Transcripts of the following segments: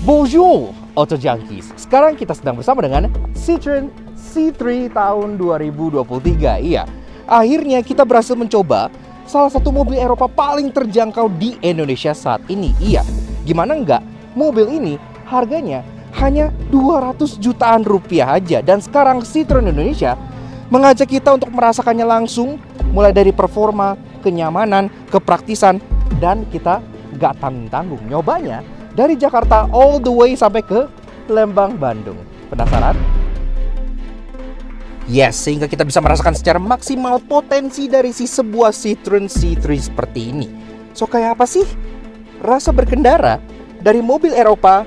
Bonjour Auto Junkies. Sekarang kita sedang bersama dengan Citroen C3 tahun 2023. Iya, akhirnya kita berhasil mencoba salah satu mobil Eropa paling terjangkau di Indonesia saat ini. Iya, gimana enggak? Mobil ini harganya hanya 200 jutaan rupiah aja. Dan sekarang Citroen Indonesia mengajak kita untuk merasakannya langsung, mulai dari performa, kenyamanan, kepraktisan, dan kita gak tanggung-tanggung nyobanya dari Jakarta all the way sampai ke Lembang, Bandung. Penasaran? Yes, sehingga kita bisa merasakan secara maksimal potensi dari sebuah Citroen C3 seperti ini. So, kayak apa sih rasa berkendara dari mobil Eropa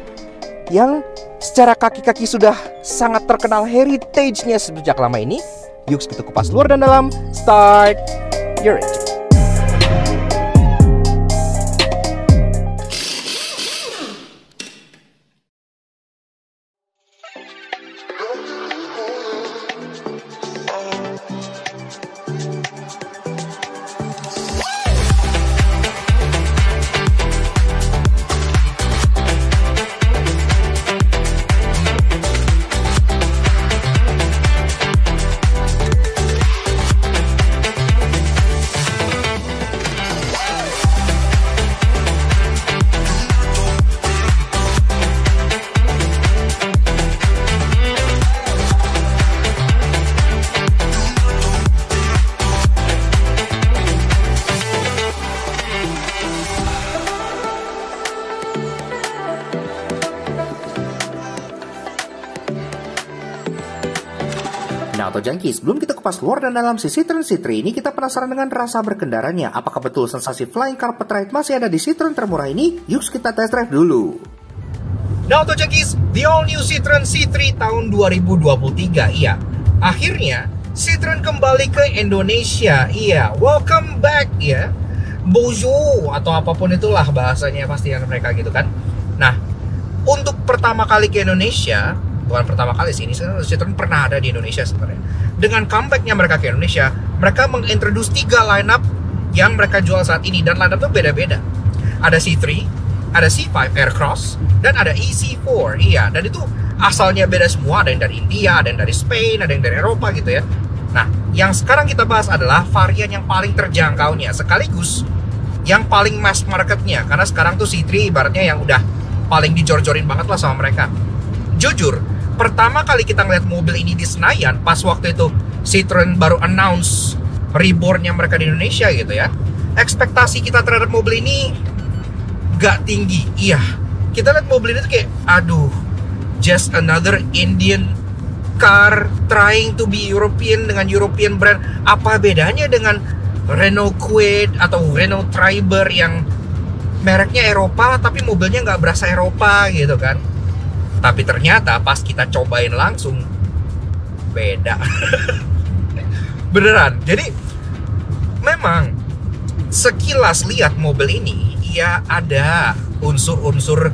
yang secara kaki-kaki sudah sangat terkenal heritage-nya sejak lama ini? Yuk kita kupas luar dan dalam. Start your engine. Nah, Auto Junkies, sebelum kita kupas luar dan dalam si Citroen C3 ini, kita penasaran dengan rasa berkendaranya. Apakah betul sensasi flying carpet ride masih ada di Citroen termurah ini? Yuk kita test drive dulu. Nah, Auto Junkies, the all new Citroen C3 tahun 2023. Iya, akhirnya Citroen kembali ke Indonesia. Iya, welcome back ya. Bonjour atau apapun itulah bahasanya pasti yang mereka gitu kan. Nah, untuk pertama kali ke Indonesia, bukan pertama kali sih, ini Citroen pernah ada di Indonesia sebenarnya. Dengan comebacknya mereka ke Indonesia, mereka mengintroduce 3 lineup yang mereka jual saat ini. Dan lineup itu beda-beda. Ada C3, ada C5 Aircross, dan ada EC4. Iya, dan itu asalnya beda semua. Ada yang dari India, ada yang dari Spain, ada yang dari Eropa gitu ya. Nah, yang sekarang kita bahas adalah varian yang paling terjangkaunya, sekaligus yang paling mass marketnya. Karena sekarang tuh C3 ibaratnya yang udah paling dijor-jorin banget lah sama mereka. Jujur, pertama kali kita ngeliat mobil ini di Senayan, pas waktu itu Citroen baru announce reborn-nya mereka di Indonesia gitu ya, ekspektasi kita terhadap mobil ini gak tinggi. Iya, kita lihat mobil ini tuh kayak, aduh, just another Indian car trying to be European dengan European brand. Apa bedanya dengan Renault Kwid atau Renault Triber yang mereknya Eropa tapi mobilnya gak berasa Eropa gitu kan. Tapi ternyata pas kita cobain langsung beda. Beneran. Jadi memang sekilas lihat mobil ini ya ada unsur-unsur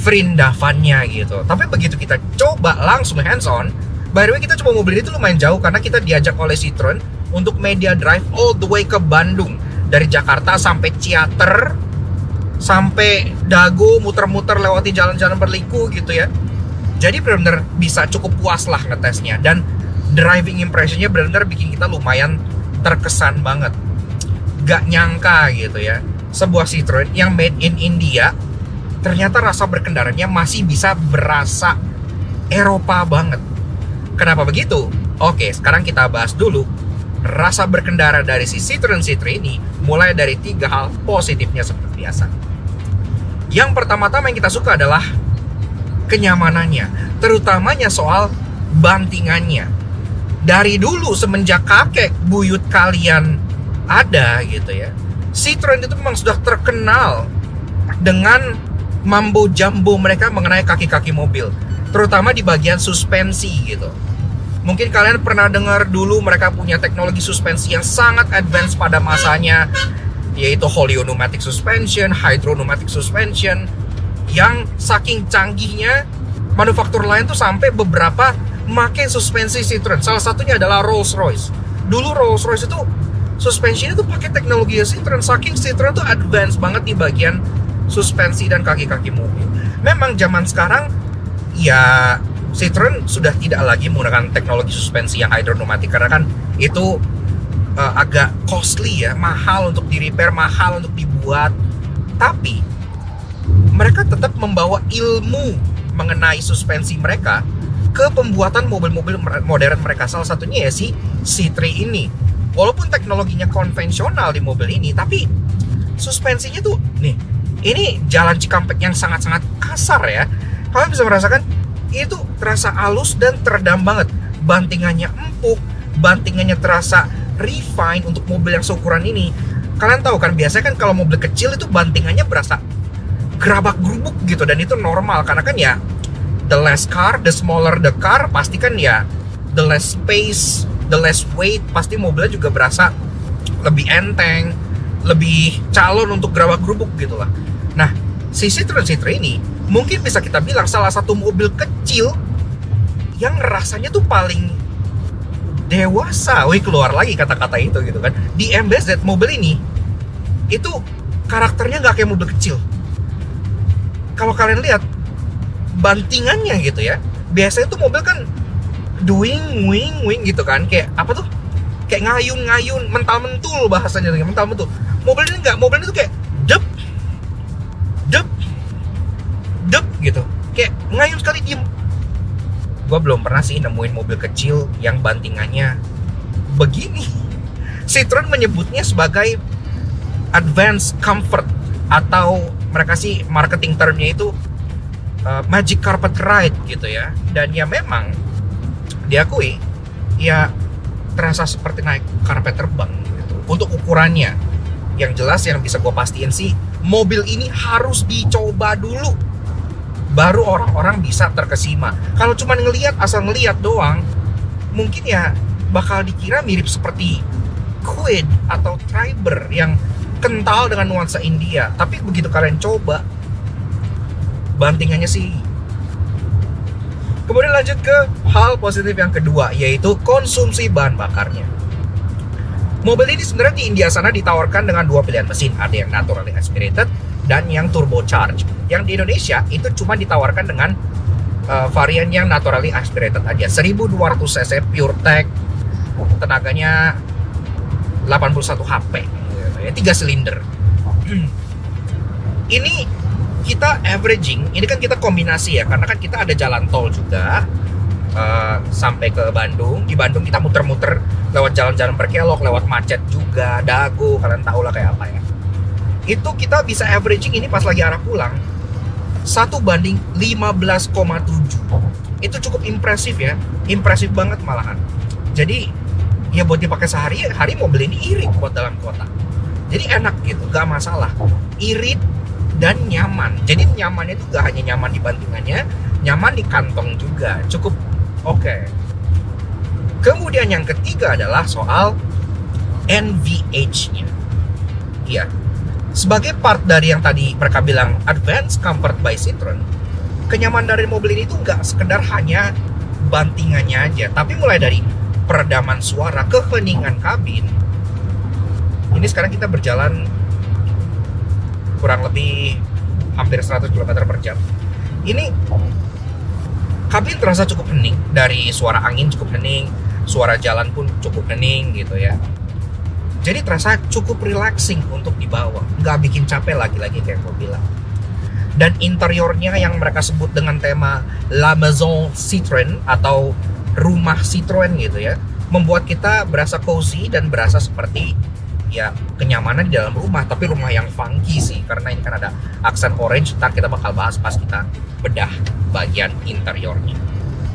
vrindavannya gitu. Tapi begitu kita coba langsung hands on, by the way kita coba mobil ini tuh lumayan jauh karena kita diajak oleh Citroen untuk media drive all the way ke Bandung. Dari Jakarta sampai Ciater, sampai Dago, muter-muter lewati jalan-jalan berliku gitu ya. Jadi benar-benar bisa cukup puas lah ngetesnya. Dan driving impressionnya benar-benar bikin kita lumayan terkesan banget. Gak nyangka gitu ya, sebuah Citroen yang made in India ternyata rasa berkendaranya masih bisa berasa Eropa banget. Kenapa begitu? Oke, sekarang kita bahas dulu rasa berkendara dari si Citroen C3 ini. Mulai dari 3 hal positifnya seperti biasa. Yang pertama-tama yang kita suka adalah kenyamanannya, terutamanya soal bantingannya. Dari dulu semenjak kakek buyut kalian ada gitu ya, Citroen itu memang sudah terkenal dengan mambo jambo mereka mengenai kaki-kaki mobil, terutama di bagian suspensi gitu. Mungkin kalian pernah dengar dulu mereka punya teknologi suspensi yang sangat advance pada masanya, yaitu Holio pneumatic suspension, Hydro pneumatic suspension, yang saking canggihnya manufaktur lain tuh sampai beberapa make suspensi Citroen. Salah satunya adalah Rolls-Royce. Dulu Rolls-Royce itu suspensinya tuh pakai teknologi Citroen, saking Citroen tuh advance banget di bagian suspensi dan kaki-kaki mobil. memang zaman sekarang ya Citroen sudah tidak lagi menggunakan teknologi suspensi yang hydropneumatic karena kan itu agak costly ya, mahal untuk di repair, mahal untuk dibuat. Tapi mereka tetap membawa ilmu mengenai suspensi mereka ke pembuatan mobil-mobil modern mereka. Salah satunya ya si C3 ini. Walaupun teknologinya konvensional di mobil ini, tapi suspensinya tuh nih, ini jalan Cikampek yang sangat-sangat kasar ya. Kalian bisa merasakan itu terasa halus dan teredam banget. Bantingannya empuk, bantingannya terasa refine untuk mobil yang seukuran ini. Kalian tahu kan biasanya kan kalau mobil kecil itu bantingannya berasa gerabak gerubuk gitu, dan itu normal karena kan ya the less car, the smaller the car, pasti kan ya the less space, the less weight, pasti mobilnya juga berasa lebih enteng, lebih calon untuk gerabak gerubuk gitu lah. Nah, si Citroen C3 ini mungkin bisa kita bilang salah satu mobil kecil yang rasanya tuh paling dewasa. Wih, keluar lagi kata-kata itu gitu kan. Di MBZ mobil ini itu karakternya nggak kayak mobil kecil. Kalau kalian lihat bantingannya gitu ya, biasanya tuh mobil kan wing gitu kan, kayak apa tuh, kayak ngayun mental-mentul bahasanya, mental-mentul. Mobil ini enggak, mobil ini tuh kayak dep gitu, kayak ngayun sekali, diem. Gua belum pernah sih nemuin mobil kecil yang bantingannya begini. Citroen menyebutnya sebagai advanced comfort, atau mereka sih marketing termnya itu magic carpet ride gitu ya. Dan ya memang diakui ya terasa seperti naik karpet terbang gitu. Untuk ukurannya yang jelas, yang bisa gue pastiin sih mobil ini harus dicoba dulu baru orang-orang bisa terkesima. Kalau cuma ngelihat, asal ngelihat doang, mungkin ya bakal dikira mirip seperti Kwid atau Triber yang kental dengan nuansa India. Tapi begitu kalian coba, bantingannya sih. Kemudian lanjut ke hal positif yang kedua, yaitu konsumsi bahan bakarnya. Mobil ini sebenarnya di India sana ditawarkan dengan dua pilihan mesin, ada yang naturally aspirated dan yang turbocharged. Yang di Indonesia itu cuma ditawarkan dengan varian yang naturally aspirated aja, 1200 cc pure tech, tenaganya 81 HP, 3 silinder. Ini kita averaging, ini kan kita kombinasi ya, karena kan kita ada jalan tol juga sampai ke Bandung. Di Bandung kita muter-muter lewat jalan-jalan berkelok, lewat macet juga, Dago, kalian tahu lah kayak apa ya. Itu kita bisa averaging ini pas lagi arah pulang 1:15,7. Itu cukup impresif ya, impresif banget malahan. Jadi ya buat dipakai sehari-hari, mobil ini irit buat dalam kota. Jadi enak gitu, gak masalah. Irit dan nyaman. Jadi nyamannya itu gak hanya nyaman di bantingannya, nyaman di kantong juga. Cukup oke. Kemudian yang ketiga adalah soal NVH-nya. Iya. Sebagai part dari yang tadi mereka bilang Advanced Comfort by Citroen, kenyamanan dari mobil ini tuh gak sekedar hanya bantingannya aja, tapi mulai dari peredaman suara, keheningan kabin. Ini sekarang kita berjalan kurang lebih hampir 100 km per jam. Ini kabin terasa cukup hening, dari suara angin cukup hening, suara jalan pun cukup hening gitu ya. Jadi terasa cukup relaxing untuk dibawa, nggak bikin capek lagi-lagi kayak gue bilang. Dan interiornya yang mereka sebut dengan tema La Maison Citroën atau rumah Citroen gitu ya, membuat kita berasa cozy dan berasa seperti ya kenyamanan di dalam rumah, tapi rumah yang funky sih, karena ini kan ada aksen orange. Ntar kita bakal bahas pas kita bedah bagian interiornya.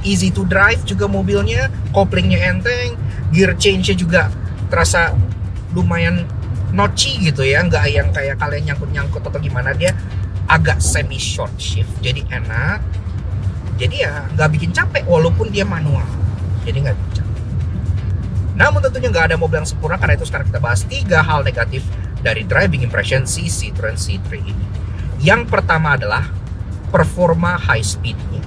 Easy to drive juga mobilnya, koplingnya enteng, gear change-nya juga terasa lumayan notchy gitu ya, nggak yang kayak kalian nyangkut-nyangkut atau gimana. Dia agak semi short shift, jadi enak, jadi ya nggak bikin capek walaupun dia manual, jadi nggak bikin capek. Namun tentunya nggak ada mobil yang sempurna, karena itu sekarang kita bahas 3 hal negatif dari driving impression si Citroen C3 ini. Yang pertama adalah performa high speed-nya.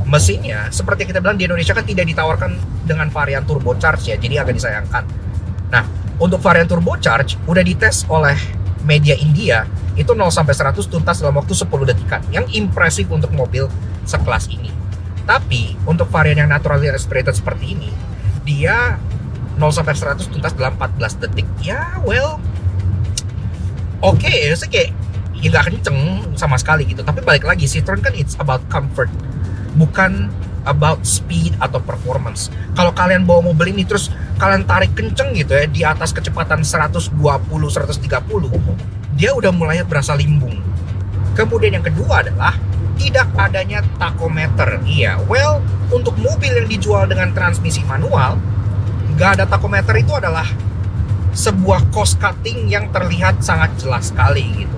Mesinnya seperti kita bilang di Indonesia kan tidak ditawarkan dengan varian turbocharge ya, jadi agak disayangkan. Nah, untuk varian turbocharge udah dites oleh media India itu 0 sampai 100 tuntas dalam waktu 10 detikan. Yang impresif untuk mobil sekelas ini. Tapi untuk varian yang naturally aspirated seperti ini, dia 0 sampai 100 tuntas dalam 14 detik. Ya, well, oke, sih kayak ya nggak kenceng sama sekali gitu. Tapi balik lagi, Citroen kan it's about comfort, bukan about speed atau performance. Kalau kalian bawa mobil ini terus kalian tarik kenceng gitu ya di atas kecepatan 120, 130, dia udah mulai berasa limbung. Kemudian yang kedua adalah tidak adanya tachometer. Iya, well, untuk mobil yang dijual dengan transmisi manual, nggak ada tachometer itu adalah sebuah cost cutting yang terlihat sangat jelas sekali gitu.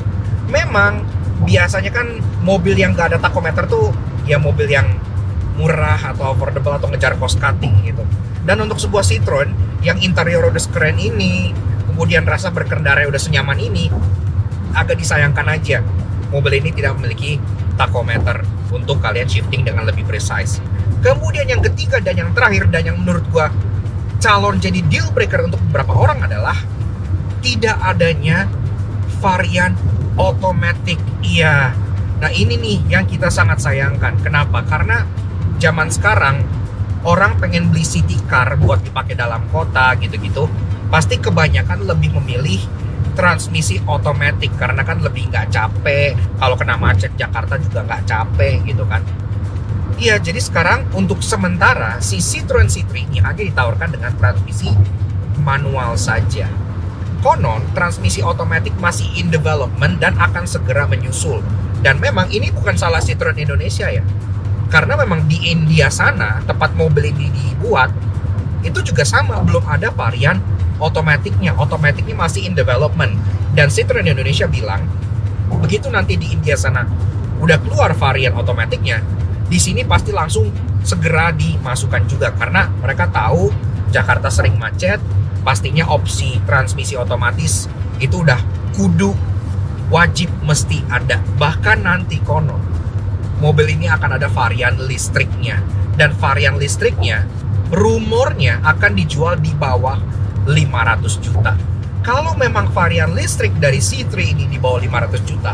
Memang biasanya kan mobil yang nggak ada tachometer tuh ya mobil yang murah atau affordable atau ngejar cost cutting gitu. Dan untuk sebuah Citroen yang interior udah sekeren ini, kemudian rasa berkendara udah senyaman ini, agak disayangkan aja mobil ini tidak memiliki tachometer untuk kalian shifting dengan lebih precise. Kemudian yang ketiga dan yang terakhir dan yang menurut gua calon jadi deal breaker untuk beberapa orang adalah tidak adanya varian otomatis. Iya. Nah ini nih yang kita sangat sayangkan. Kenapa? Karena zaman sekarang orang pengen beli city car buat dipakai dalam kota gitu-gitu, pasti kebanyakan lebih memilih transmisi otomatis karena kan lebih nggak capek. Kalau kena macet Jakarta juga nggak capek gitu kan. Iya, jadi sekarang untuk sementara si Citroen C3 ini hanya ditawarkan dengan transmisi manual saja. Konon transmisi otomatis masih in development dan akan segera menyusul. Dan memang ini bukan salah Citroen Indonesia ya. Karena memang di India sana tempat mobil ini dibuat itu juga sama, belum ada varian otomatiknya masih in development. Dan Citroen Indonesia bilang begitu nanti di India sana udah keluar varian otomatiknya, di sini pasti langsung segera dimasukkan juga karena mereka tahu Jakarta sering macet, pastinya opsi transmisi otomatis itu udah kudu wajib mesti ada. Bahkan nanti konon mobil ini akan ada varian listriknya, dan varian listriknya rumornya akan dijual di bawah 500 juta. Kalau memang varian listrik dari C3 ini di bawah 500 juta,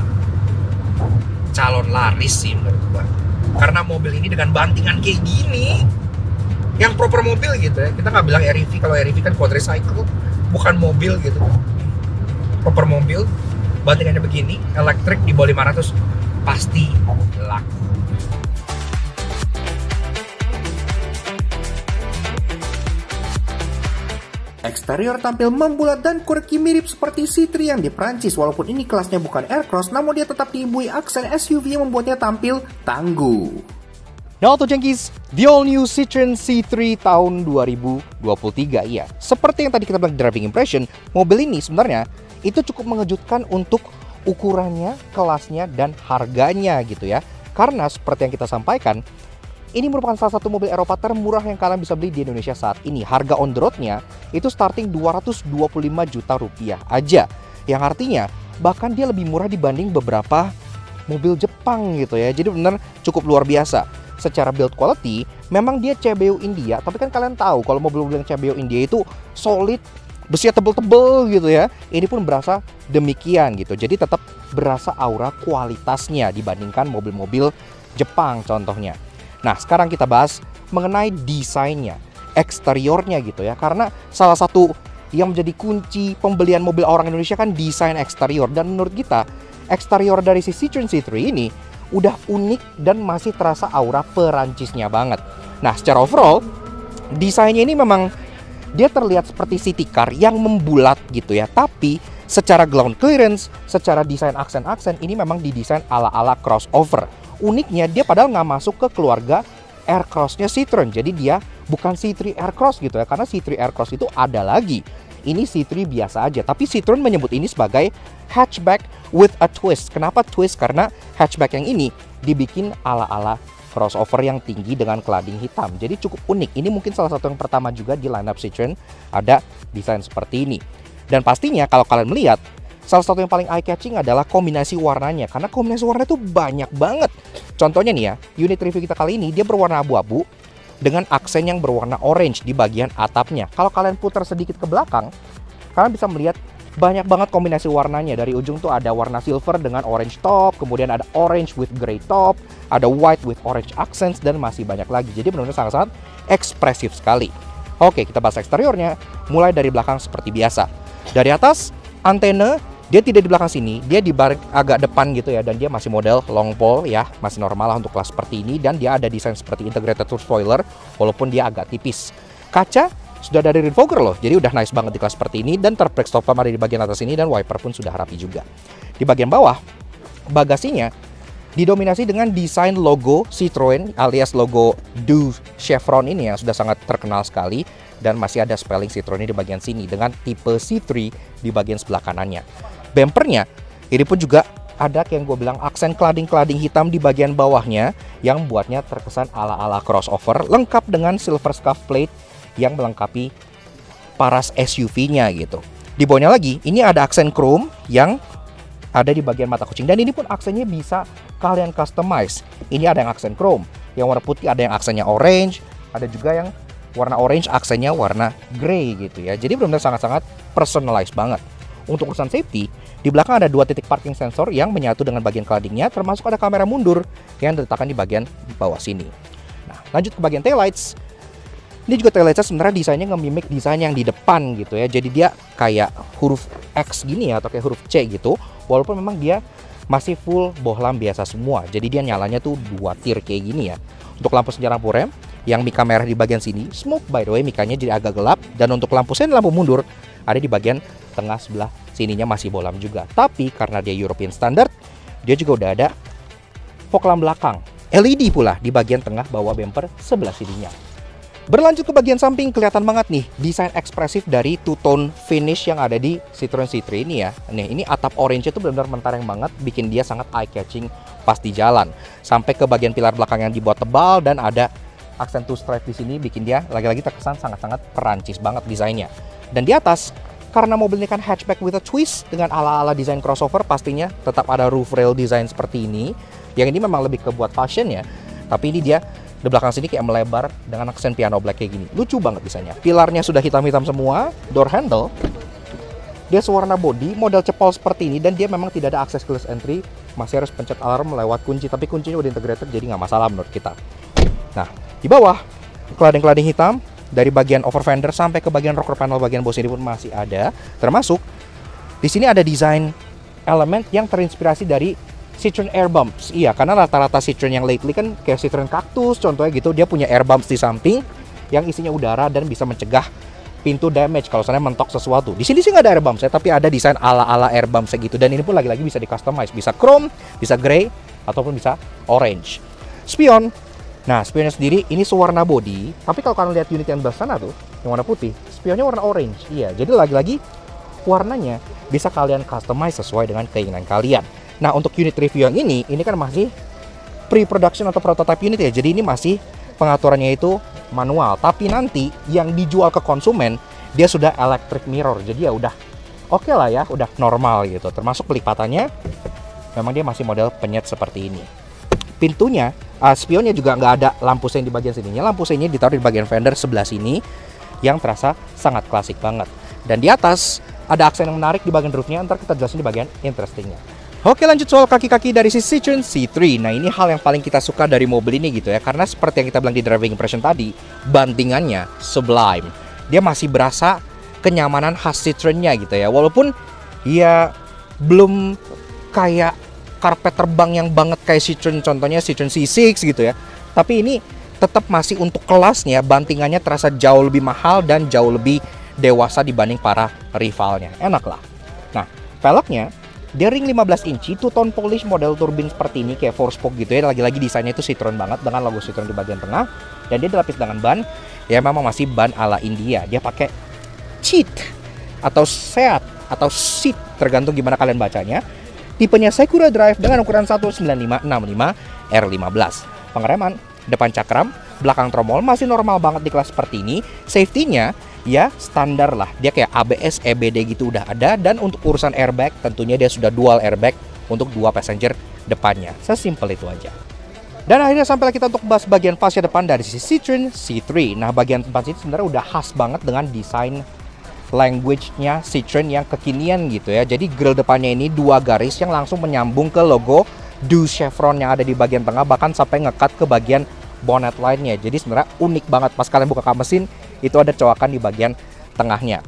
calon laris sih menurut gua. Karena mobil ini dengan bantingan kayak gini, yang proper mobil gitu ya. Kita nggak bilang REV, kalau REV kan quadricycle, bukan mobil gitu. Proper mobil, bantingannya begini, elektrik di bawah 500, pasti laku. Eksterior tampil membulat dan quirky mirip seperti C3 yang di Prancis. Walaupun ini kelasnya bukan Aircross, namun dia tetap dibuih aksen SUV yang membuatnya tampil tangguh. Nah, Auto Junkies, the all new Citroen C3 tahun 2023. Iya, seperti yang tadi kita bilang driving impression, mobil ini sebenarnya itu cukup mengejutkan untuk ukurannya, kelasnya, dan harganya gitu ya. Karena seperti yang kita sampaikan, ini merupakan salah satu mobil Eropa termurah yang kalian bisa beli di Indonesia saat ini. Harga on the road-nya itu starting 225 juta rupiah aja. Yang artinya bahkan dia lebih murah dibanding beberapa mobil Jepang gitu ya. Jadi benar cukup luar biasa. Secara build quality memang dia CBU India, tapi kan kalian tahu kalau mobil-mobil yang CBU India itu solid, besinya tebel-tebel gitu ya. Ini pun berasa demikian gitu. Jadi tetap berasa aura kualitasnya dibandingkan mobil-mobil Jepang contohnya. Nah, sekarang kita bahas mengenai desainnya, eksteriornya gitu ya. Karena salah satu yang menjadi kunci pembelian mobil orang Indonesia kan desain eksterior. Dan menurut kita, eksterior dari si Citroen C3 ini udah unik dan masih terasa aura Perancisnya banget. Nah, secara overall, desainnya ini memang dia terlihat seperti city car yang membulat gitu ya. Tapi secara ground clearance, secara desain aksen-aksen, ini memang didesain ala-ala crossover. Uniknya dia padahal nggak masuk ke keluarga Aircross-nya Citroen. Jadi dia bukan C3 Aircross gitu ya. Karena C3 Aircross itu ada lagi. Ini C3 biasa aja. Tapi Citroen menyebut ini sebagai hatchback with a twist. Kenapa twist? Karena hatchback yang ini dibikin ala-ala crossover yang tinggi dengan cladding hitam. Jadi cukup unik. Ini mungkin salah satu yang pertama juga di lineup Citroen ada desain seperti ini. Dan pastinya kalau kalian melihat, salah satu yang paling eye-catching adalah kombinasi warnanya. Karena kombinasi warna itu banyak banget. Contohnya nih ya, unit review kita kali ini dia berwarna abu-abu dengan aksen yang berwarna orange di bagian atapnya. Kalau kalian putar sedikit ke belakang, kalian bisa melihat banyak banget kombinasi warnanya. Dari ujung tuh ada warna silver dengan orange top, kemudian ada orange with gray top, ada white with orange accents, dan masih banyak lagi. Jadi benar-benar sangat-sangat ekspresif sekali. Oke, kita bahas eksteriornya. Mulai dari belakang seperti biasa. Dari atas, antena dia tidak di belakang sini, dia di agak depan gitu ya, dan dia masih model long pole ya, masih normal lah untuk kelas seperti ini, dan dia ada desain seperti integrated tour spoiler walaupun dia agak tipis. Kaca sudah dari refogger loh, jadi udah nice banget di kelas seperti ini, dan third stop lamp ada di bagian atas ini, dan wiper pun sudah rapi juga. Di bagian bawah, bagasinya didominasi dengan desain logo Citroen alias logo Du Chevron ini yang sudah sangat terkenal sekali, dan masih ada spelling Citroen di bagian sini dengan tipe C3 di bagian sebelah kanannya. Bumpernya ini pun juga ada kayak yang gue bilang aksen cladding hitam di bagian bawahnya yang buatnya terkesan ala-ala crossover, lengkap dengan silver scuff plate yang melengkapi paras SUV-nya gitu. Di bawahnya lagi ini ada aksen chrome yang ada di bagian mata kucing, dan ini pun aksennya bisa kalian customize. Ini ada yang aksen chrome, yang warna putih, ada yang aksennya orange, ada juga yang warna orange aksennya warna grey gitu ya. Jadi benar-benar sangat-sangat personalized banget. Untuk urusan safety, di belakang ada 2 titik parking sensor yang menyatu dengan bagian claddingnya, termasuk ada kamera mundur yang diletakkan di bagian bawah sini. Nah, lanjut ke bagian taillights. Ini juga taillightsnya sebenarnya desainnya nge-mimic desain yang di depan gitu ya. Jadi dia kayak huruf X gini ya, atau kayak huruf C gitu. Walaupun memang dia masih full bohlam biasa semua. Jadi dia nyalanya tuh 2 tier kayak gini ya. Untuk lampu senja lampu rem, yang mika merah di bagian sini, smoke by the way, mikanya jadi agak gelap. Dan untuk lampu sen, lampu mundur, ada di bagian tengah sebelah sininya masih bohlam juga. Tapi karena dia European standard, dia juga udah ada fog lamp belakang LED pula di bagian tengah bawah bumper sebelah sininya. Berlanjut ke bagian samping, kelihatan banget nih desain ekspresif dari two-tone finish yang ada di Citroen C3 ini ya. Nih, ini atap orange itu benar-benar mentereng banget, bikin dia sangat eye-catching pas di jalan. Sampai ke bagian pilar belakang yang dibuat tebal dan ada aksen two stripe di sini, bikin dia lagi-lagi terkesan sangat-sangat Perancis banget desainnya. Dan di atas, karena mobil ini kan hatchback with a twist dengan ala-ala desain crossover, pastinya tetap ada roof rail design seperti ini. Yang ini memang lebih ke buat fashion ya, tapi ini dia di belakang sini kayak melebar dengan aksen piano black kayak gini. Lucu banget desainnya. Pilarnya sudah hitam-hitam semua. Door handle dia sewarna body, model cepol seperti ini, dan dia memang tidak ada akses keyless entry. Masih harus pencet alarm lewat kunci, tapi kuncinya udah integrated jadi nggak masalah menurut kita. Nah, di bawah cladding hitam dari bagian over fender sampai ke bagian rocker panel bagian bawah sini pun masih ada. Termasuk di sini ada desain elemen yang terinspirasi dari Citroen air bumps. Iya, karena rata-rata Citroen yang lately kan kayak Citroen Cactus contohnya gitu, dia punya air bumps di samping yang isinya udara dan bisa mencegah pintu damage kalau misalnya mentok sesuatu. Di sini sih nggak ada air bumps ya, tapi ada desain ala-ala air bumps gitu, dan ini pun lagi-lagi bisa di customize, bisa chrome, bisa grey, ataupun bisa orange. Spion. Nah, spionnya sendiri ini sewarna body, tapi kalau kalian lihat unit yang belah sana tuh, yang warna putih, spionnya warna orange. Iya, jadi lagi-lagi warnanya bisa kalian customize sesuai dengan keinginan kalian. Nah, untuk unit review yang ini kan masih pre-production atau prototype unit ya. Jadi ini masih pengaturannya itu manual. Tapi nanti yang dijual ke konsumen, dia sudah electric mirror. Jadi ya udah oke lah ya, udah normal gitu. Termasuk pelipatannya, memang dia masih model penyet seperti ini. Pintunya, spionnya juga nggak ada lampu sein di bagian sininya. Lampu seinnya ditaruh di bagian fender sebelah sini, yang terasa sangat klasik banget. Dan di atas, ada aksen yang menarik di bagian roofnya. Ntar kita jelasin di bagian interestingnya. Oke, lanjut soal kaki-kaki dari si Citroen C3. Nah, ini hal yang paling kita suka dari mobil ini gitu ya, karena seperti yang kita bilang di driving impression tadi, bantingannya sublime. Dia masih berasa kenyamanan khas Citroen-nya gitu ya, walaupun ya belum kayak karpet terbang yang banget kayak Citroen, contohnya Citroen C6 gitu ya. Tapi ini tetap masih untuk kelasnya, bantingannya terasa jauh lebih mahal dan jauh lebih dewasa dibanding para rivalnya. Enak lah. Nah, velgnya dia ring 15 inci, two-tone polish model turbin seperti ini, kayak 4-spoke gitu ya. Lagi-lagi desainnya itu Citroen banget dengan logo Citroen di bagian tengah. Dan dia dilapis dengan ban, ya memang masih ban ala India. Dia pakai seat atau seat atau seat, tergantung gimana kalian bacanya. Tipenya Sakura Drive dengan ukuran 19565 R15. Pengereman, depan cakram, belakang tromol masih normal banget di kelas seperti ini. Safety-nya ya standar lah, dia kayak ABS, EBD gitu udah ada. Dan untuk urusan airbag, tentunya dia sudah dual airbag untuk 2 passenger depannya. Sesimpel itu aja. Dan akhirnya sampailah kita untuk bahas bagian fascia depan dari si Citroen C3. Nah, bagian depan sini sebenarnya udah khas banget dengan desain language-nya Citroen yang kekinian gitu ya. Jadi grill depannya ini 2 garis yang langsung menyambung ke logo Do Chevron yang ada di bagian tengah, bahkan sampai ngekat ke bagian bonnet line-nya. Jadi sebenarnya unik banget, pas kalian buka kap mesin itu ada coakan di bagian tengahnya.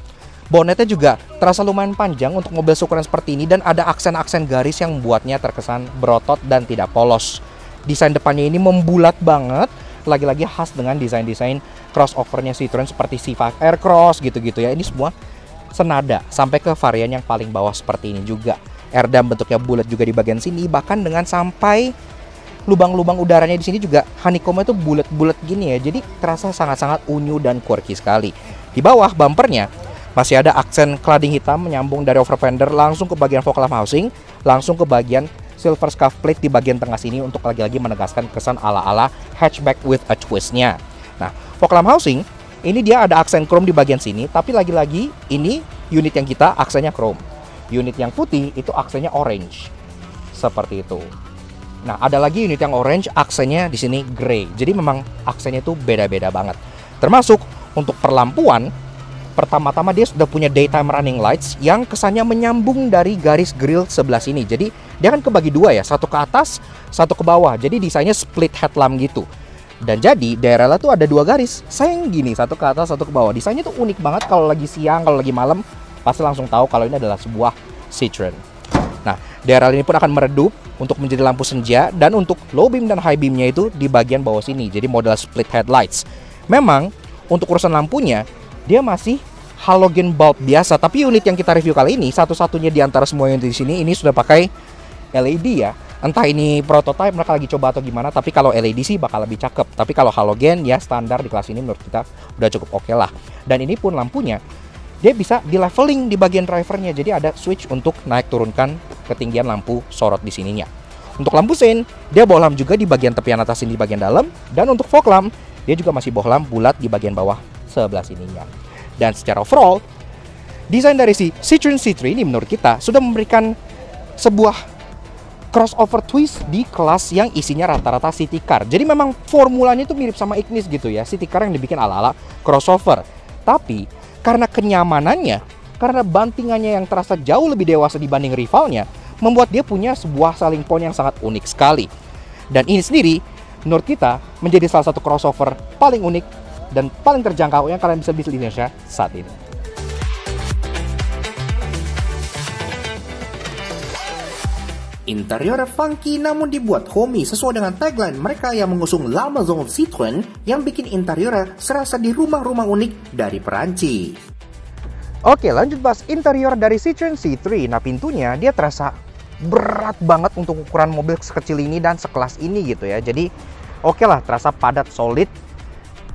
Bonnetnya juga terasa lumayan panjang untuk mobil ukuran seperti ini, dan ada aksen-aksen garis yang membuatnya terkesan berotot dan tidak polos. Desain depannya ini membulat banget, lagi-lagi khas dengan desain-desain crossovernya Citroen seperti C5 Aircross gitu-gitu ya. Ini semua senada sampai ke varian yang paling bawah seperti ini juga. Airdam bentuknya bulat juga di bagian sini, bahkan dengan sampai lubang-lubang udaranya di sini juga honeycomb-nya tuh bulat-bulat gini ya. Jadi terasa sangat-sangat unyu dan quirky sekali. Di bawah bumpernya masih ada aksen cladding hitam menyambung dari over fender langsung ke bagian fog lamp housing, langsung ke bagian silver scuff plate di bagian tengah sini untuk lagi-lagi menegaskan kesan ala-ala hatchback with a twist-nya. Nah, fog lamp housing ini dia ada aksen chrome di bagian sini, tapi lagi-lagi ini unit yang kita aksennya chrome. Unit yang putih itu aksennya orange. Seperti itu. Nah, ada lagi unit yang orange, aksennya di sini grey. Jadi memang aksennya itu beda-beda banget. Termasuk untuk perlampuan, pertama-tama dia sudah punya daytime running lights yang kesannya menyambung dari garis grill sebelah sini. Jadi dia kan kebagi 2 ya, satu ke atas, satu ke bawah. Jadi desainnya split headlamp gitu. Dan jadi daerahnya tuh ada 2 garis, sayang gini, satu ke atas, satu ke bawah. Desainnya tuh unik banget, kalau lagi siang, kalau lagi malam, pasti langsung tahu kalau ini adalah sebuah Citroen. Nah, daerah ini pun akan meredup untuk menjadi lampu senja, dan untuk low beam dan high beamnya itu di bagian bawah sini. Jadi model split headlights. Memang untuk urusan lampunya dia masih halogen bulb biasa, tapi unit yang kita review kali ini satu-satunya di antara semua unit di sini ini sudah pakai LED ya. Entah ini prototype mereka lagi coba atau gimana, tapi kalau LED sih bakal lebih cakep. Tapi kalau halogen ya standar di kelas ini menurut kita udah cukup oke lah. Dan ini pun lampunya dia bisa di leveling di bagian drivernya, jadi ada switch untuk naik turunkan ketinggian lampu sorot di sininya. Untuk lampu sein, dia bohlam juga di bagian tepian atas ini di bagian dalam, dan untuk fog lamp, dia juga masih bohlam bulat di bagian bawah sebelah sininya. Dan secara overall, desain dari si Citroen C3 ini menurut kita sudah memberikan sebuah crossover twist di kelas yang isinya rata-rata city car. Jadi memang formulanya itu mirip sama Ignis gitu ya, city car yang dibikin ala-ala crossover. Tapi karena kenyamanannya, karena bantingannya yang terasa jauh lebih dewasa dibanding rivalnya, membuat dia punya sebuah selling point yang sangat unik sekali. Dan ini sendiri, menurut kita, menjadi salah satu crossover paling unik dan paling terjangkau yang kalian bisa beli di Indonesia saat ini. Interior funky namun dibuat homey sesuai dengan tagline mereka yang mengusung La Maison Citroen yang bikin interiornya serasa di rumah-rumah unik dari Perancis. Oke, lanjut bahas interior dari Citroen C3. Nah, pintunya dia terasa berat banget untuk ukuran mobil sekecil ini dan sekelas ini gitu ya. Jadi oke lah, terasa padat, solid,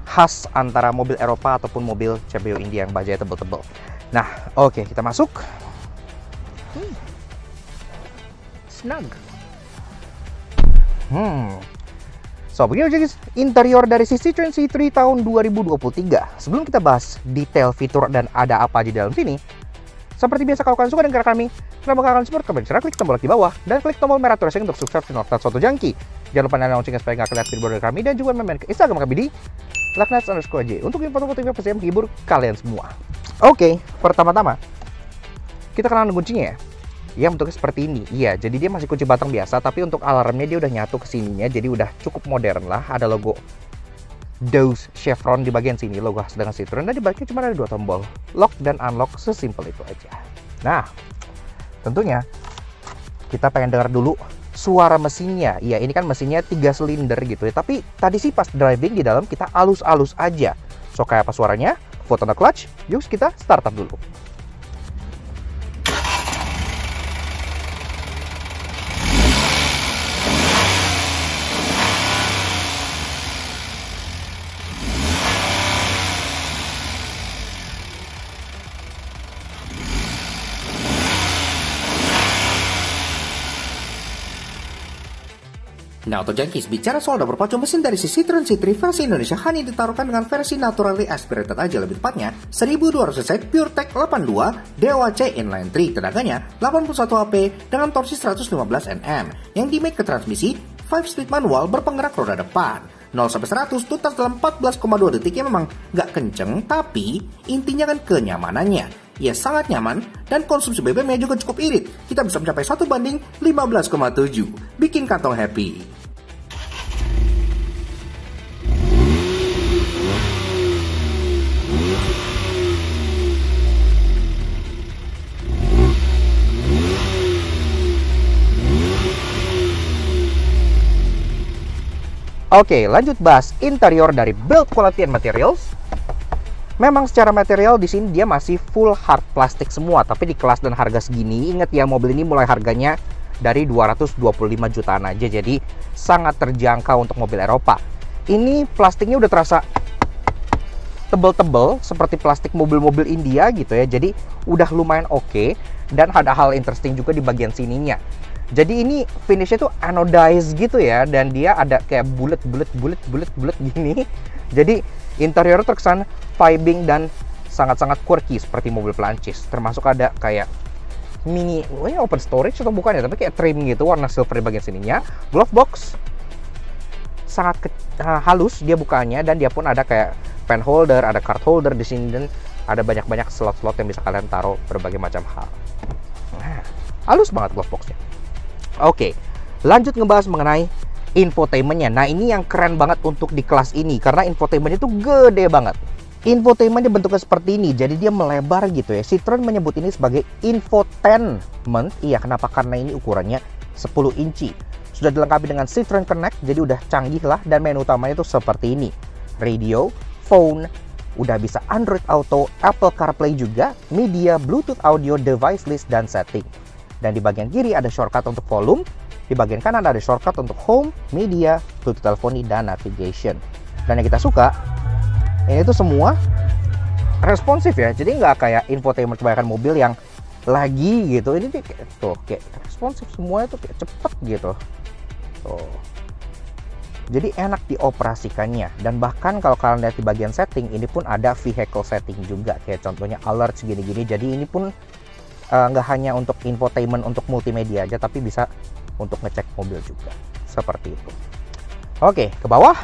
khas antara mobil Eropa ataupun mobil CBU India yang bajanya tebel-tebel. Nah, oke, kita masuk. Snug. So, begini aja guys, interior dari si Citroen C3 tahun 2023. Sebelum kita bahas detail fitur dan ada apa di dalam sini, seperti biasa kalau kalian suka dengan karya kami, kenapa kalian support kami? Cara klik tombol like di bawah dan klik tombol merah tulisnya untuk subscribe channel Soto Junkie. Jangan lupa nyalain loncengnya supaya nggak kelihatan video dari kami, dan juga main ke Instagram kami di @laknats_j untuk info-info pasti yang menghibur kalian semua. Oke, pertama-tama kita kenalan kuncinya ya. Ya, bentuknya seperti ini. Iya, jadi dia masih kunci batang biasa, tapi untuk alarmnya dia udah nyatu ke sininya, jadi udah cukup modern lah. Ada logo Do Chevron di bagian sini, logo khas dengan Citroen, dan di baliknya cuma ada 2 tombol, lock dan unlock, sesimpel itu aja. Nah, tentunya kita pengen dengar dulu suara mesinnya. Iya, ini kan mesinnya 3 silinder gitu ya, tapi tadi sih pas driving di dalam kita alus-alus aja. So, kayak apa suaranya? Foot on the clutch, yuk kita start up dulu. Nah, Auto Junkies, bicara soal dapur pacu mesin dari si Citroen C3 versi Indonesia hanya ditaruhkan dengan versi naturally aspirated aja, lebih tepatnya 1200 cc PureTech 82 DOHC inline 3, tenaganya 81 HP dengan torsi 115 Nm yang dimake ke transmisi 5-speed manual berpenggerak roda depan. 0-100 tuntas dalam 14,2 detik yang memang nggak kenceng, tapi intinya kan kenyamanannya. Ya sangat nyaman dan konsumsi BBM-nya juga cukup irit. Kita bisa mencapai 1:15,7. Bikin kantong happy. Oke, lanjut bahas interior dari build quality and materials. Memang secara material di sini dia masih full hard plastik semua, tapi di kelas dan harga segini, ingat ya, mobil ini mulai harganya dari 225 jutaan aja, jadi sangat terjangkau untuk mobil Eropa. Ini plastiknya udah terasa tebel-tebel seperti plastik mobil-mobil India gitu ya, jadi udah lumayan oke. Dan ada hal interesting juga di bagian sininya. Jadi ini finishnya tuh anodized gitu ya, dan dia ada kayak bulat gini. Jadi interior terkesan vibing dan sangat-sangat quirky seperti mobil Perancis. Termasuk ada kayak mini, ini open storage atau bukan ya, tapi kayak trim gitu warna silver di bagian sininya. Glove box sangat halus dia bukanya, dan dia pun ada kayak pen holder, ada card holder di sini, dan ada banyak-banyak slot-slot yang bisa kalian taruh berbagai macam hal. Nah, halus banget glove boxnya. Oke, lanjut ngebahas mengenai infotainmentnya. Nah, ini yang keren banget untuk di kelas ini, karena infotainmentnya itu gede banget. Infotainmentnya bentuknya seperti ini, jadi dia melebar gitu ya. Citroen menyebut ini sebagai infotainment. Iya, kenapa? Karena ini ukurannya 10 inci. Sudah dilengkapi dengan Citroen Connect, jadi udah canggih lah. Dan menu utamanya itu seperti ini. Radio, phone, udah bisa Android Auto, Apple CarPlay juga, media, Bluetooth audio, device list, dan setting. Dan di bagian kiri ada shortcut untuk volume, di bagian kanan ada shortcut untuk home, media, Bluetooth teleponi, dan navigation. Dan yang kita suka, ini tuh semua responsif ya, jadi nggak kayak infotainment kebanyakan mobil yang lagi gitu. Ini tuh kayak responsif, semuanya tuh kayak cepet gitu. Tuh. Jadi enak dioperasikannya. Dan bahkan kalau kalian lihat di bagian setting, ini pun ada vehicle setting juga, kayak contohnya alert segini-gini. Jadi ini pun nggak hanya untuk infotainment untuk multimedia aja, tapi bisa untuk ngecek mobil juga seperti itu. Oke, ke bawah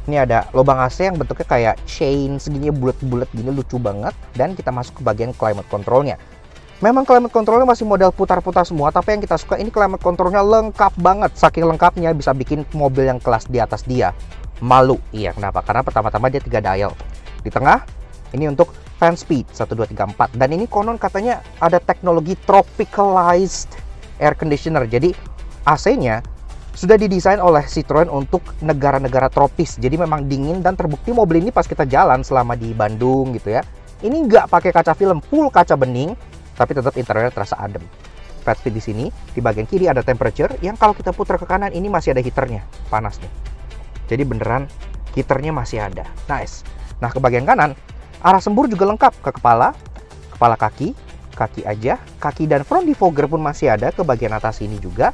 ini ada lubang AC yang bentuknya kayak chain segini, bulat-bulat gini, lucu banget. Dan kita masuk ke bagian climate controlnya. Memang climate controlnya masih model putar-putar semua, tapi yang kita suka ini climate controlnya lengkap banget. Saking lengkapnya bisa bikin mobil yang kelas di atas dia malu. Iya, kenapa? Karena pertama-tama dia 3 dial. Di tengah ini untuk fan speed 1, 2, 3, 4. Dan ini konon katanya ada teknologi tropicalized air conditioner. Jadi AC-nya sudah didesain oleh Citroen untuk negara-negara tropis. Jadi memang dingin, dan terbukti mobil ini pas kita jalan selama di Bandung gitu ya, ini nggak pakai kaca film, full kaca bening, tapi tetap interiornya terasa adem. Fan speed di sini, di bagian kiri ada temperature yang kalau kita putar ke kanan ini masih ada heaternya, panas nih. Jadi beneran heaternya masih ada. Nice. Nah, ke bagian kanan arah sembur juga lengkap, ke kepala kaki, kaki aja, kaki dan front defogger pun masih ada ke bagian atas ini juga,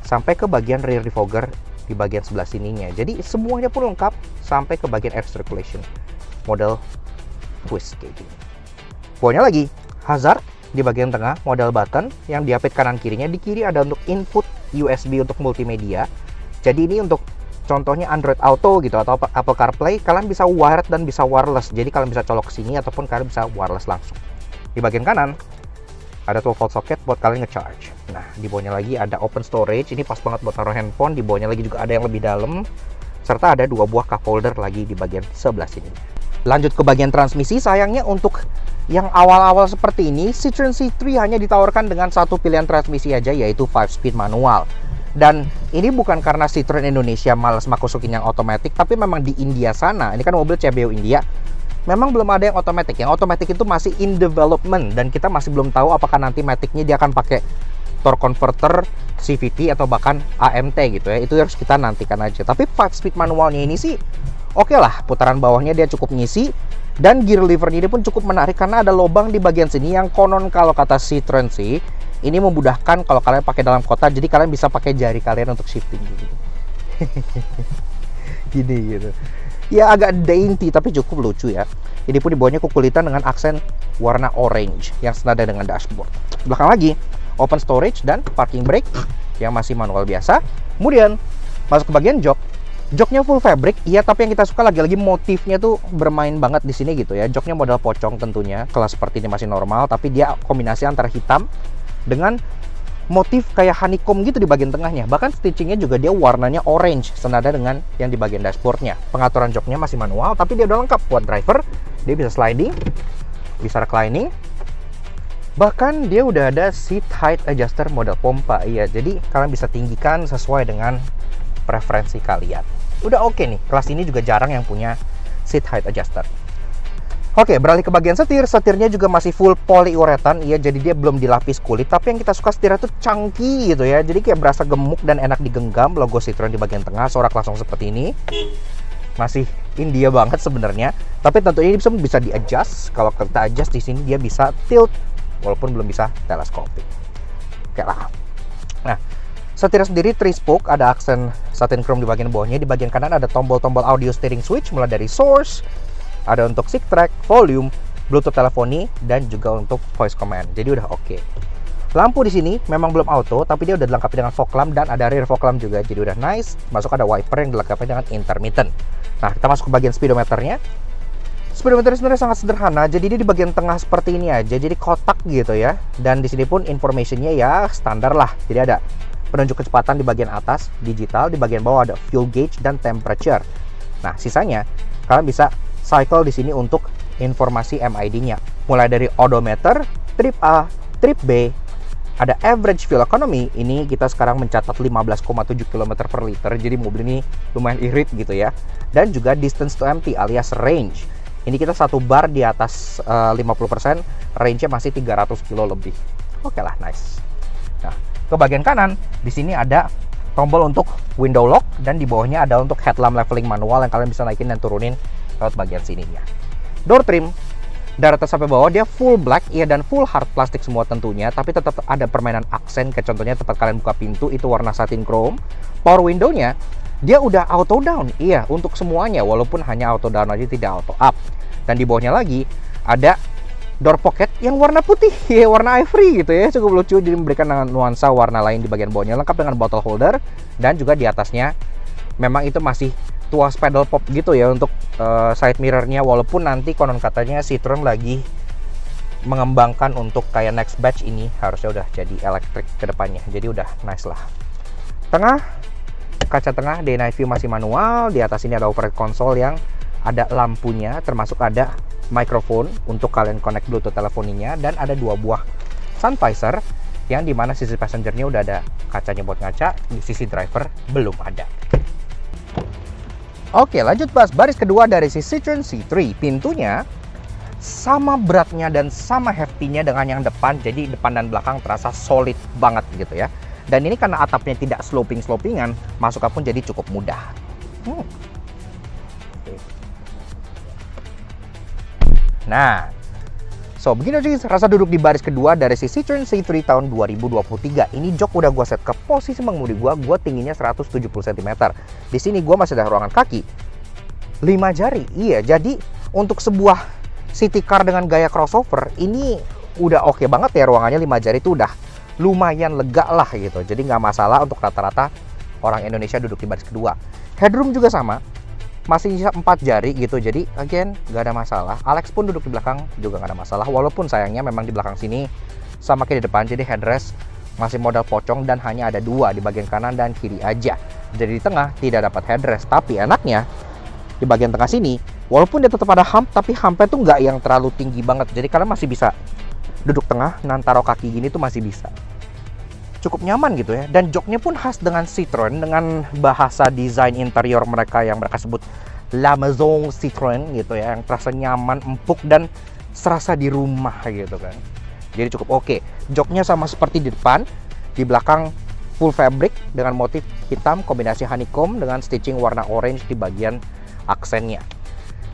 sampai ke bagian rear defogger di bagian sebelah sininya. Jadi semuanya pun lengkap sampai ke bagian air circulation. Model twist kayak gini. Pokoknya lagi, hazard di bagian tengah, model button yang diapit kanan kirinya. Di kiri ada untuk input USB untuk multimedia. Jadi ini untuk contohnya Android Auto gitu atau Apple CarPlay, kalian bisa wired dan bisa wireless. Jadi kalian bisa colok ke sini ataupun kalian bisa wireless langsung. Di bagian kanan ada 12 volt socket buat kalian nge-charge. Nah, di bawahnya lagi ada open storage. Ini pas banget buat taruh handphone. Di bawahnya lagi juga ada yang lebih dalam. Serta ada 2 buah cup holder lagi di bagian sebelah sini. Lanjut ke bagian transmisi, sayangnya untuk yang awal-awal seperti ini, Citroen C3 hanya ditawarkan dengan satu pilihan transmisi aja, yaitu 5-speed manual. Dan ini bukan karena Citroen Indonesia malas masukin yang otomatis, tapi memang di India sana, ini kan mobil CBU India, memang belum ada yang otomatis. Yang otomatis itu masih in development, dan kita masih belum tahu apakah nanti maticnya dia akan pakai torque converter, CVT, atau bahkan AMT gitu ya. Itu harus kita nantikan aja. Tapi 5-speed manualnya ini sih oke lah, putaran bawahnya dia cukup ngisi, dan gear lever-nya ini pun cukup menarik karena ada lubang di bagian sini yang konon kalau kata Citroen sih ini memudahkan kalau kalian pakai dalam kota, jadi kalian bisa pakai jari kalian untuk shifting gitu. Gini gitu. Ya agak dainty tapi cukup lucu ya. Ini pun di bawahnya kukulitan dengan aksen warna orange yang senada dengan dashboard. Belakang lagi open storage dan parking brake yang masih manual biasa. Kemudian masuk ke bagian jok. Joknya full fabric, iya, tapi yang kita suka lagi-lagi motifnya tuh bermain banget di sini gitu ya. Joknya model pocong tentunya, kelas seperti ini masih normal, tapi dia kombinasi antara hitam dengan motif kayak honeycomb gitu di bagian tengahnya. Bahkan stitchingnya juga dia warnanya orange, senada dengan yang di bagian dashboardnya. Pengaturan joknya masih manual, tapi dia udah lengkap buat driver. Dia bisa sliding, bisa reclining. Bahkan dia udah ada seat height adjuster model pompa, iya. Jadi kalian bisa tinggikan sesuai dengan preferensi kalian. Udah oke nih, kelas ini juga jarang yang punya seat height adjuster. Oke, beralih ke bagian setir. Setirnya juga masih full poliuretan, ya, jadi dia belum dilapis kulit. Tapi yang kita suka setirnya tuh chunky gitu ya, jadi kayak berasa gemuk dan enak digenggam. Logo Citroen di bagian tengah, sorak langsung seperti ini. Masih India banget sebenarnya. Tapi tentunya ini bisa di-adjust. Kalau kita adjust di sini dia bisa tilt, walaupun belum bisa teleskopik. Oke lah. Nah, setirnya sendiri 3-spoke, ada aksen satin chrome di bagian bawahnya. Di bagian kanan ada tombol-tombol audio steering switch, mulai dari source, ada untuk seek track, volume, Bluetooth teleponi, dan juga untuk voice command. Jadi udah oke. Lampu di sini memang belum auto, tapi dia udah dilengkapi dengan fog lamp dan ada rear fog lamp juga. Jadi udah nice. Masuk ada wiper yang dilengkapi dengan intermittent. Nah, kita masuk ke bagian speedometernya. Speedometer sebenarnya sangat sederhana, jadi dia di bagian tengah seperti ini aja, jadi kotak gitu ya. Dan di sini pun informationnya ya standar lah. Jadi ada penunjuk kecepatan di bagian atas, digital, di bagian bawah ada fuel gauge dan temperature. Nah, sisanya kalian bisa cycle di sini untuk informasi MID-nya. Mulai dari odometer, trip A, trip B, ada average fuel economy. Ini kita sekarang mencatat 15,7 km per liter, jadi mobil ini lumayan irit gitu ya. Dan juga distance to empty alias range. Ini kita 1 bar di atas 50%, range-nya masih 300 kilo lebih. Oke lah, nice. Nah, ke bagian kanan, di sini ada tombol untuk window lock, dan di bawahnya ada untuk headlamp leveling manual yang kalian bisa naikin dan turunin lewat bagian sininya. Door trim, dari atas sampai bawah dia full black, iya, dan full hard plastik semua tentunya, tapi tetap ada permainan aksen, kayak contohnya tempat kalian buka pintu itu warna satin chrome. Power window-nya dia udah auto down, iya, untuk semuanya, walaupun hanya auto down aja, tidak auto up. Dan di bawahnya lagi ada door pocket yang warna putih, ya, warna ivory gitu ya, cukup lucu. Jadi memberikan nuansa warna lain di bagian bawahnya, lengkap dengan bottle holder. Dan juga di atasnya memang itu masih tuas pedal pop gitu ya untuk side mirrornya, walaupun nanti konon katanya Citroen lagi mengembangkan untuk kayak next batch ini harusnya udah jadi elektrik ke depannya. Jadi udah nice lah. Tengah, kaca tengah day night view masih manual. Di atas ini ada overhead console yang ada lampunya, termasuk ada microphone untuk kalian connect Bluetooth telefoninya, dan ada 2 buah sun visor yang dimana sisi passengernya udah ada kacanya buat ngaca, di sisi driver belum ada. Oke, lanjut bahas baris kedua dari si Citroen C3. Pintunya sama beratnya dan sama hefty-nya dengan yang depan, jadi depan dan belakang terasa solid banget gitu ya. Dan ini karena atapnya tidak sloping-slopingan, masuknya pun jadi cukup mudah. Nah, so begini aja rasa duduk di baris kedua dari si Citroen C3 tahun 2023. Ini jok udah gue set ke posisi mengemudi gue tingginya 170 cm. Di sini gue masih ada ruangan kaki 5 jari. Iya, jadi untuk sebuah city car dengan gaya crossover ini udah oke banget ya, ruangannya 5 jari itu udah lumayan lega lah gitu. Jadi nggak masalah untuk rata-rata orang Indonesia duduk di baris kedua. Headroom juga sama, masih 4 jari gitu, jadi again gak ada masalah. Alex pun duduk di belakang juga gak ada masalah, walaupun sayangnya memang di belakang sini sama kayak di depan, jadi headrest masih model pocong dan hanya ada 2 di bagian kanan dan kiri aja. Jadi di tengah tidak dapat headrest, tapi enaknya di bagian tengah sini walaupun dia tetap ada hump, tapi humpnya tuh nggak yang terlalu tinggi banget, jadi kalian masih bisa duduk tengah dan taruh kaki gini tuh masih bisa. Cukup nyaman gitu ya. Dan joknya pun khas dengan Citroen, dengan bahasa desain interior mereka yang mereka sebut La Maison Citroen gitu ya, yang terasa nyaman, empuk, dan serasa di rumah gitu kan. Jadi cukup oke. Joknya sama seperti di depan, di belakang full fabric dengan motif hitam kombinasi honeycomb dengan stitching warna orange di bagian aksennya.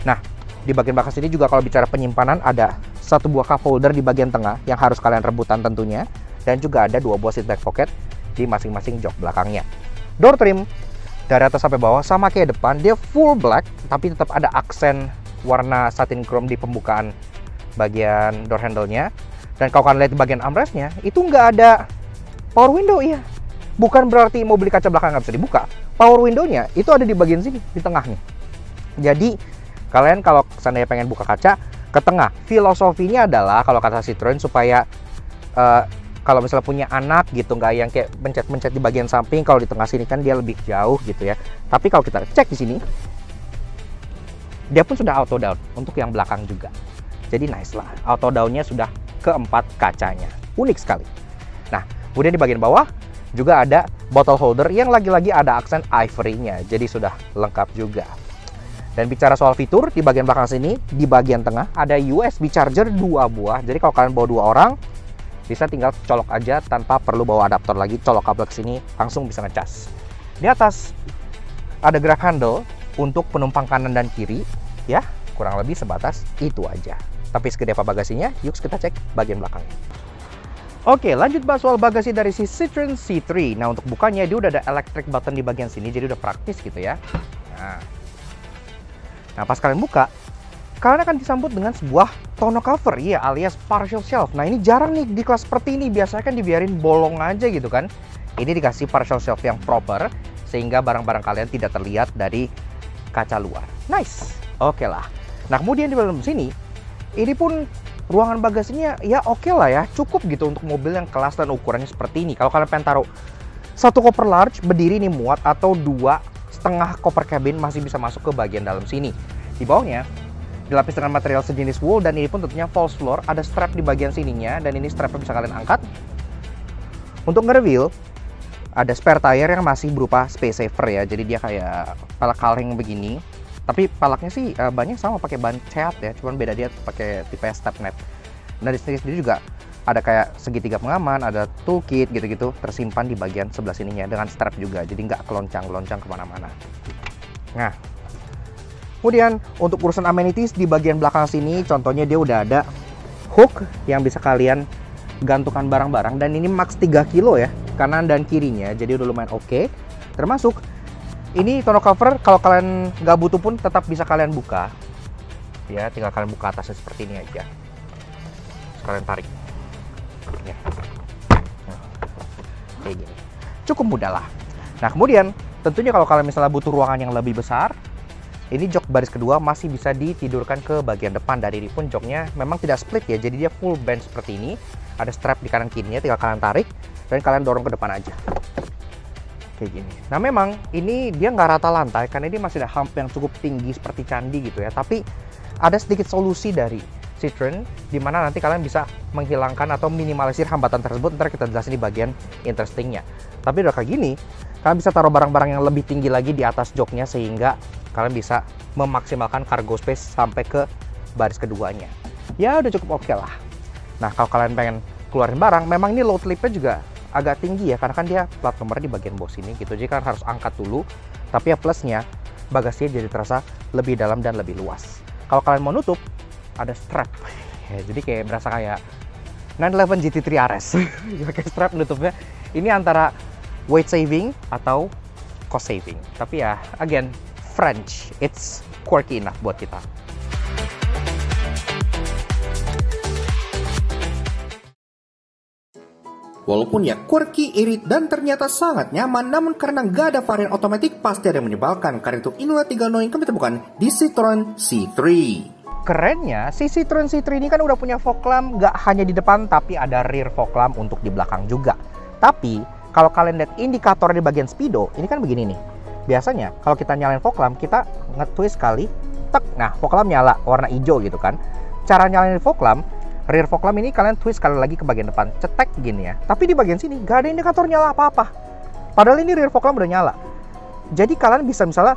Nah, di bagian belakang sini juga kalau bicara penyimpanan ada 1 buah cup holder di bagian tengah yang harus kalian rebutan tentunya. Dan juga ada 2 buah seat back pocket di masing-masing jok belakangnya. Door trim dari atas sampai bawah sama kayak depan, dia full black tapi tetap ada aksen warna satin chrome di pembukaan bagian door handle-nya. Dan kalau kalian lihat di bagian armrest-nya itu nggak ada power window, iya. bukan berarti mobil kaca belakang nggak bisa dibuka. Power window-nya itu ada di bagian sini, di tengah nih. Jadi kalian kalau seandainya pengen buka kaca ke tengah, filosofinya adalah kalau kata Citroen supaya kalau misalnya punya anak gitu, nggak yang kayak mencet-mencet di bagian samping, kalau di tengah sini kan dia lebih jauh gitu ya. Tapi kalau kita cek di sini, dia pun sudah auto down untuk yang belakang juga. Jadi nice lah, auto down-nya sudah keempat kacanya. Unik sekali. Nah, kemudian di bagian bawah juga ada bottle holder yang lagi-lagi ada aksen ivory-nya. Jadi sudah lengkap juga. Dan bicara soal fitur, di bagian belakang sini, di bagian tengah ada USB charger 2 buah. Jadi kalau kalian bawa 2 orang, bisa tinggal colok aja tanpa perlu bawa adaptor lagi, colok kabel ke sini langsung bisa ngecas. Di atas ada grab handle untuk penumpang kanan dan kiri, ya kurang lebih sebatas itu aja. Tapi segede apa bagasinya? Yuk kita cek bagian belakangnya. Oke, lanjut bahas soal bagasi dari si Citroen C3. Nah, untuk bukanya dia udah ada electric button di bagian sini, jadi udah praktis gitu ya. Nah, pas kalian buka, kalian akan disambut dengan sebuah tonneau cover, ya, alias partial shelf. Nah, ini jarang nih di kelas seperti ini, biasanya kan dibiarin bolong aja gitu kan. Ini dikasih partial shelf yang proper, sehingga barang-barang kalian tidak terlihat dari kaca luar. Nice, oke lah. Nah, kemudian di dalam sini, ini pun ruangan bagasinya ya oke lah ya, cukup gitu untuk mobil yang kelas dan ukurannya seperti ini. Kalau kalian pengen taruh satu koper large berdiri ini muat, atau 2,5 koper cabin masih bisa masuk ke bagian dalam sini. Di bawahnya dilapis dengan material sejenis wool, dan ini pun tentunya false floor, ada strap di bagian sininya, dan ini strapnya bisa kalian angkat. Untuk nge-reveal, ada spare tire yang masih berupa space saver ya, jadi dia kayak pelek kaleng begini. Tapi peleknya sih banyak sama pakai ban cat ya, cuman beda dia pakai tipe step net. Nah, di sini juga ada kayak segitiga pengaman, ada toolkit gitu-gitu tersimpan di bagian sebelah sininya dengan strap juga, jadi nggak keloncang-keloncang kemana-mana. Nah, kemudian untuk urusan amenities di bagian belakang sini, contohnya dia udah ada hook yang bisa kalian gantungkan barang-barang, dan ini max 3 kilo ya, kanan dan kirinya, jadi udah lumayan oke. Termasuk ini tonneau cover, kalau kalian nggak butuh pun tetap bisa kalian buka ya, tinggal kalian buka atasnya seperti ini aja, kalian tarik ya. Kayak gini, cukup mudah lah. Nah, kemudian tentunya kalau kalian misalnya butuh ruangan yang lebih besar, ini jok baris kedua masih bisa ditidurkan ke bagian depan, dan ini pun joknya memang tidak split ya, jadi dia full bend seperti ini. Ada strap di kanan kirinya, tinggal kalian tarik dan kalian dorong ke depan aja kayak gini. Nah, memang ini dia nggak rata lantai karena dia masih ada hump yang cukup tinggi seperti candi gitu ya, tapi ada sedikit solusi dari Citroen di mana nanti kalian bisa menghilangkan atau minimalisir hambatan tersebut. Ntar kita jelasin di bagian interestingnya. Tapi udah kayak gini, kalian bisa taruh barang-barang yang lebih tinggi lagi di atas joknya, sehingga kalian bisa memaksimalkan cargo space sampai ke baris keduanya. Ya udah cukup oke lah. Nah, kalau kalian pengen keluarin barang, memang ini load lipnya juga agak tinggi ya, karena kan dia plat nomornya di bagian bawah sini gitu, jadi kalian harus angkat dulu. Tapi ya plusnya, bagasinya jadi terasa lebih dalam dan lebih luas. Kalau kalian mau nutup, ada strap ya, jadi kayak berasa kayak 911 GT3 RS pakai strap nutupnya. Ini antara weight saving atau cost saving, tapi ya again French, it's quirky enough buat kita. Walaupun ya quirky, irit, dan ternyata sangat nyaman, namun karena nggak ada varian otomatis pasti ada yang menyebalkan. Karena itu inilah 3 hal yang kami temukan di Citroen C3. Kerennya, si Citroen C3 ini kan udah punya fog lamp, nggak hanya di depan, tapi ada rear fog lamp untuk di belakang juga. Tapi, kalau kalian lihat indikator di bagian speedo, ini kan begini nih. Biasanya, kalau kita nyalain fog lamp, kita nge-twist sekali, tek, nah fog lamp nyala, warna hijau gitu kan. Cara nyalain fog lamp, rear fog lamp ini kalian twist sekali lagi ke bagian depan, cetek gini ya. Tapi di bagian sini nggak ada indikator nyala apa-apa. Padahal ini rear fog lamp udah nyala. Jadi kalian bisa misalnya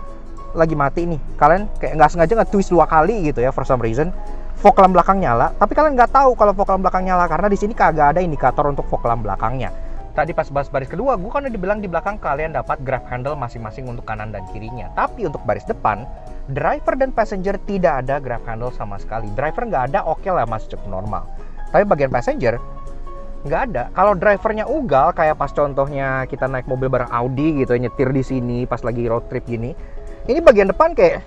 lagi mati nih, kalian kayak nggak sengaja nge-twist 2 kali gitu ya, for some reason fog lamp belakang nyala, tapi kalian nggak tahu kalau fog lamp belakang nyala karena di sini kagak ada indikator untuk fog lamp belakangnya. Tadi pas bahas baris kedua, gue kan udah dibilang di belakang kalian dapat grab handle masing-masing untuk kanan dan kirinya. Tapi untuk baris depan, driver dan passenger tidak ada grab handle sama sekali. Driver nggak ada, oke lah, masih cukup normal. Tapi bagian passenger nggak ada. Kalau drivernya ugal, kayak pas contohnya kita naik mobil bareng Audi gitu, nyetir di sini pas lagi road trip gini, ini bagian depan kayak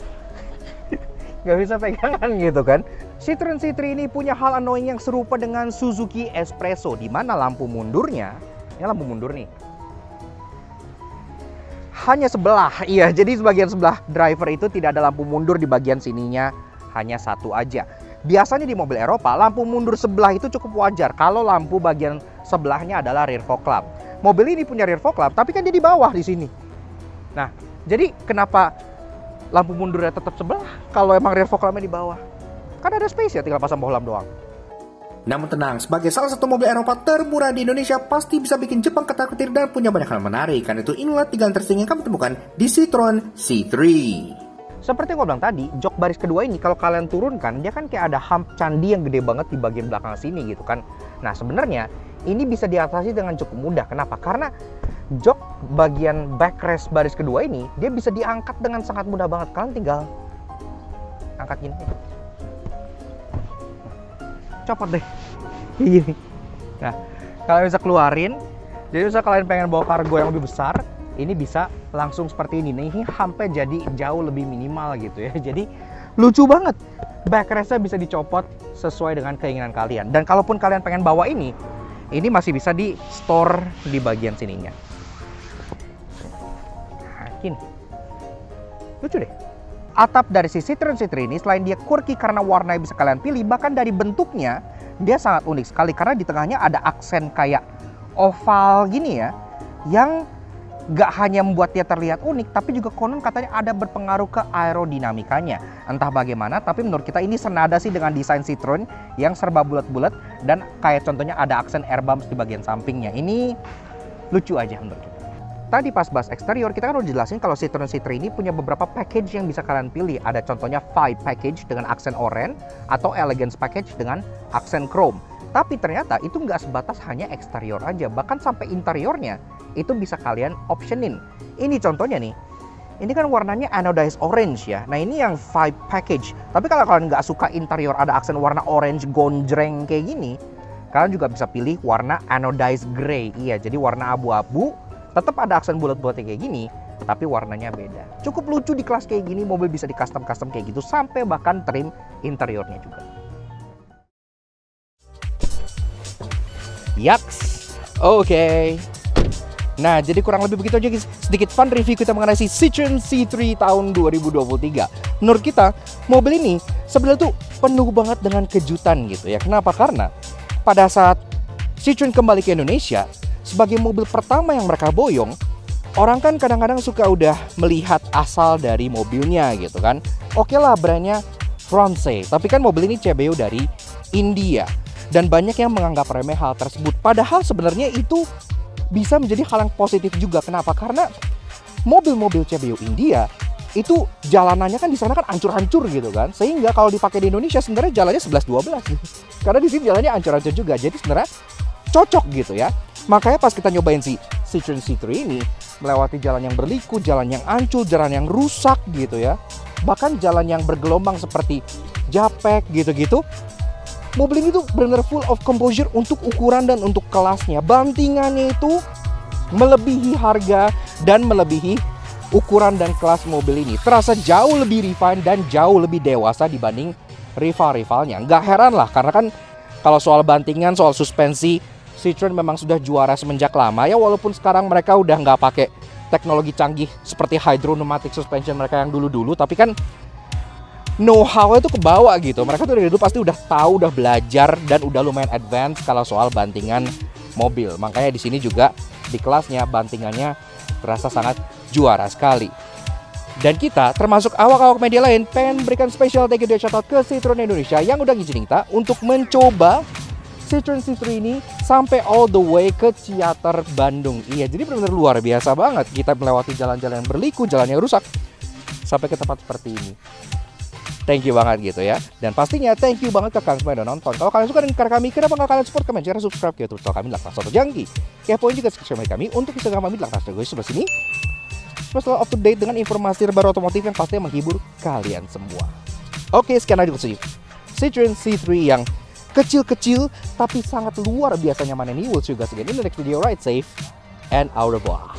nggak bisa pegangan gitu kan. Citroen C3 ini punya hal annoying yang serupa dengan Suzuki Espresso, di mana lampu mundurnya, ini lampu mundur nih, hanya sebelah. Iya, jadi bagian sebelah driver itu tidak ada lampu mundur di bagian sininya, hanya satu aja. Biasanya di mobil Eropa, lampu mundur sebelah itu cukup wajar kalau lampu bagian sebelahnya adalah rear fog lamp. Mobil ini punya rear fog lamp, tapi kan dia di bawah di sini. Nah, jadi kenapa lampu mundurnya tetap sebelah kalau emang rear fog lampnya di bawah? Kan ada space ya, tinggal pasang bohlam doang. Namun tenang, sebagai salah satu mobil Eropa termurah di Indonesia, pasti bisa bikin Jepang ketar-ketir dan punya banyak hal menarik. Karena itu inilah 3 interesting yang kamu temukan di Citroen C3. Seperti yang gue bilang tadi, jok baris kedua ini kalau kalian turunkan, dia kan kayak ada hump candi yang gede banget di bagian belakang sini gitu kan. Nah sebenarnya ini bisa diatasi dengan cukup mudah. Kenapa? Karena jok bagian backrest baris kedua ini, dia bisa diangkat dengan sangat mudah banget. Kalian tinggal angkat gini. Copot deh. Gini. Nah, kalian bisa keluarin. Jadi misal kalian pengen bawa kargo yang lebih besar, ini bisa langsung seperti ini. Nah, ini hampnya jadi jauh lebih minimal gitu ya. Jadi lucu banget. Backrestnya bisa dicopot sesuai dengan keinginan kalian. Dan kalaupun kalian pengen bawa ini masih bisa di store di bagian sininya. Nah, gini. Lucu deh. Atap dari si Citroen C3 ini selain dia quirky karena warnanya bisa kalian pilih, bahkan dari bentuknya dia sangat unik sekali karena di tengahnya ada aksen kayak oval gini ya, yang gak hanya membuat dia terlihat unik, tapi juga konon katanya ada berpengaruh ke aerodinamikanya. Entah bagaimana, tapi menurut kita ini senada sih dengan desain Citroen yang serba bulat-bulat dan kayak contohnya ada aksen air bumps di bagian sampingnya. Ini lucu aja menurut kita. Tadi pas bahas eksterior, kita kan udah jelasin kalau Citroen C3 ini punya beberapa package yang bisa kalian pilih. Ada contohnya Fight Package dengan aksen oranye atau Elegance Package dengan aksen chrome. Tapi ternyata itu nggak sebatas hanya eksterior aja, bahkan sampai interiornya itu bisa kalian optionin. Ini contohnya nih, ini kan warnanya anodized orange ya. Nah ini yang Fight Package. Tapi kalau kalian nggak suka interior ada aksen warna orange gonjreng kayak gini, kalian juga bisa pilih warna anodized gray. Iya, jadi warna abu-abu. Tetap ada aksen bulat-bulatnya kayak gini, tapi warnanya beda. Cukup lucu di kelas kayak gini, mobil bisa di custom-custom kayak gitu, sampai bahkan trim interiornya juga. Yaks, oke. Nah, jadi kurang lebih begitu aja guys. Sedikit fun review kita mengenai si Citroen C3 tahun 2023. Menurut kita, mobil ini sebenarnya tuh penuh banget dengan kejutan gitu ya. Kenapa? Karena pada saat Citroen kembali ke Indonesia, sebagai mobil pertama yang mereka boyong, orang kan kadang-kadang suka udah melihat asal dari mobilnya gitu kan. Oke lah brandnya Français, tapi kan mobil ini CBU dari India. Dan banyak yang menganggap remeh hal tersebut. Padahal sebenarnya itu bisa menjadi hal yang positif juga. Kenapa? Karena mobil-mobil CBU India itu jalanannya kan di sana kan hancur-hancur gitu kan. Sehingga kalau dipakai di Indonesia sebenarnya jalannya 11-12. Karena di sini jalannya hancur-hancur juga. Jadi sebenarnya cocok gitu ya. Makanya pas kita nyobain si Citroen C3 ini, melewati jalan yang berliku, jalan yang ancur, jalan yang rusak gitu ya. Bahkan jalan yang bergelombang seperti Japek gitu-gitu. Mobil ini tuh benar-benar full of composure untuk ukuran dan untuk kelasnya. Bantingannya itu melebihi harga dan melebihi ukuran dan kelas mobil ini. Terasa jauh lebih refined dan jauh lebih dewasa dibanding rival-rivalnya. Nggak heran lah, karena kan kalau soal bantingan, soal suspensi, Citroen memang sudah juara semenjak lama ya, walaupun sekarang mereka udah nggak pakai teknologi canggih seperti hydro-pneumatic suspension mereka yang dulu-dulu, tapi kan know-how itu kebawa gitu. Mereka tuh dari dulu pasti udah tahu, udah belajar dan udah lumayan advance kalau soal bantingan mobil. Makanya di sini juga di kelasnya bantingannya terasa sangat juara sekali. Dan kita termasuk awak-awak media lain pengen berikan special thank you shout out ke Citroen Indonesia yang udah ngizinin kita untuk mencoba Citroen C3 ini sampai all the way ke Ciater, Bandung. Iya, jadi benar-benar luar biasa banget. Kita melewati jalan-jalan yang berliku, jalan yang rusak, sampai ke tempat seperti ini. Thank you banget gitu ya. Dan pastinya thank you banget ke kalian semua yang udah nonton. Kalau kalian suka dengan karya kami, kenapa nggak kalian support, comment, share, subscribe ke YouTube channel kami Laknas Auto Jangki. Kepoin juga subscribe kami untuk Instagram kami Laknas Auto Jangki sebelah sini. Selalu up to date dengan informasi terbaru otomotif yang pastinya menghibur kalian semua. Oke, sekian aja sih Citroen C3 yang kecil-kecil tapi sangat luar biasa nyaman ini. We'll see you guys again in the next video. Ride safe and au revoir.